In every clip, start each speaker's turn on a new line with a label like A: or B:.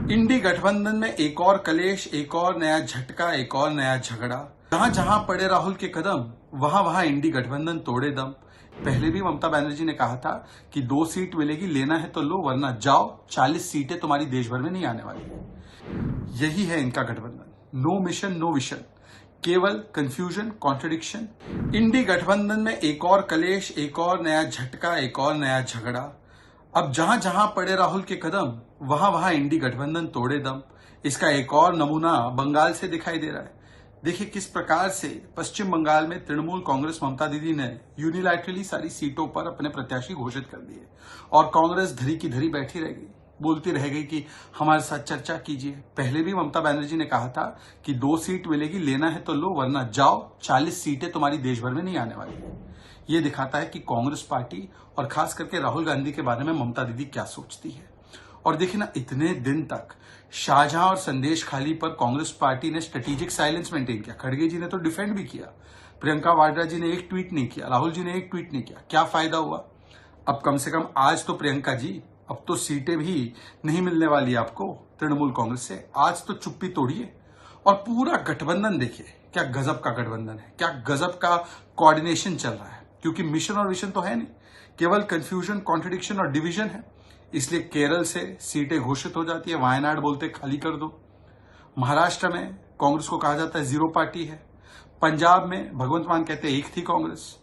A: इंडी गठबंधन में एक और कलेश, एक और नया झटका, एक और नया झगड़ा। जहां जहां पड़े राहुल के कदम, वहां वहां इंडी गठबंधन तोड़े दम। पहले भी ममता बनर्जी ने कहा था कि 2 सीट मिलेगी, लेना है तो लो वरना जाओ, 40 सीटें तुम्हारी देश भर में नहीं आने वाली। यही है इनका गठबंधन। नो मिशन नो विशन, केवल कंफ्यूजन, कॉन्ट्रडिक्शन। इंडी गठबंधन में एक और कलेश, एक और नया झटका, एक और नया झगड़ा। अब जहां जहां पड़े राहुल के कदम, वहां वहां इंडी गठबंधन तोड़े दम। इसका एक और नमूना बंगाल से दिखाई दे रहा है। देखिए किस प्रकार से पश्चिम बंगाल में तृणमूल कांग्रेस ममता दीदी ने यूनिलैटरली सारी सीटों पर अपने प्रत्याशी घोषित कर दिए और कांग्रेस धरी की धरी बैठी रह गई, बोलती रह गई कि हमारे साथ चर्चा कीजिए। पहले भी ममता बनर्जी ने कहा था कि 2 सीट मिलेगी, लेना है तो लो वरना जाओ, 40 सीटें तुम्हारी देश भर में नहीं आने वाली। ये दिखाता है कि कांग्रेस पार्टी और खास करके राहुल गांधी के बारे में ममता दीदी क्या सोचती है। और देखिए ना, इतने दिन तक शाहजहां और संदेश खाली पर कांग्रेस पार्टी ने स्ट्रेटेजिक साइलेंस मेंटेन किया। खड़गे जी ने तो डिफेंड भी किया, प्रियंका वाड्रा जी ने एक ट्वीट नहीं किया, राहुल जी ने एक ट्वीट नहीं किया। क्या फायदा हुआ? अब कम से कम आज तो प्रियंका जी, अब तो सीटें भी नहीं मिलने वाली आपको तृणमूल कांग्रेस से। आज तो चुप्पी तोड़िए और पूरा गठबंधन देखिए, क्या गजब का गठबंधन है, क्या गजब का कोऑर्डिनेशन चल रहा है। क्योंकि मिशन और विशन तो है नहीं, केवल कंफ्यूजन, कॉन्ट्रडिक्शन और डिवीजन है। इसलिए केरल से सीटें घोषित हो जाती है, वायनाड बोलते खाली कर दो। महाराष्ट्र में कांग्रेस को कहा जाता है जीरो पार्टी है। पंजाब में भगवंत मान कहते हैं एक थी कांग्रेस।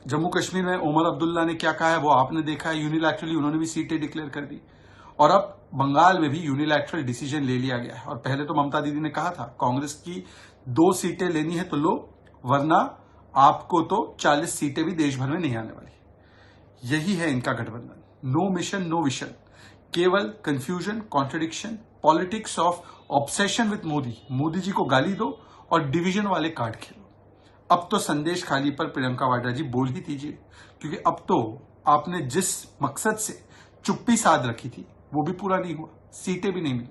A: जम्मू कश्मीर में उमर अब्दुल्ला ने क्या कहा है वो आपने देखा है, यूनिलैटरली उन्होंने भी सीटें डिक्लेयर कर दी। और अब बंगाल में भी यूनिलैटरल डिसीजन ले लिया गया है। और पहले तो ममता दीदी ने कहा था कांग्रेस की 2 सीटें लेनी है तो लो, वरना आपको तो 40 सीटें भी देश भर में नहीं आने वाली। यही है इनका गठबंधन। नो मिशन नो विशन, केवल confusion, contradiction, politics of obsession with Modi. Modi ji को गाली दो और डिवीजन वाले कार्ड खेलो। अब तो संदेश खाली पर प्रियंका वाड्रा जी बोल ही दीजिए, क्योंकि अब तो आपने जिस मकसद से चुप्पी साध रखी थी वो भी पूरा नहीं हुआ, सीटें भी नहीं मिली।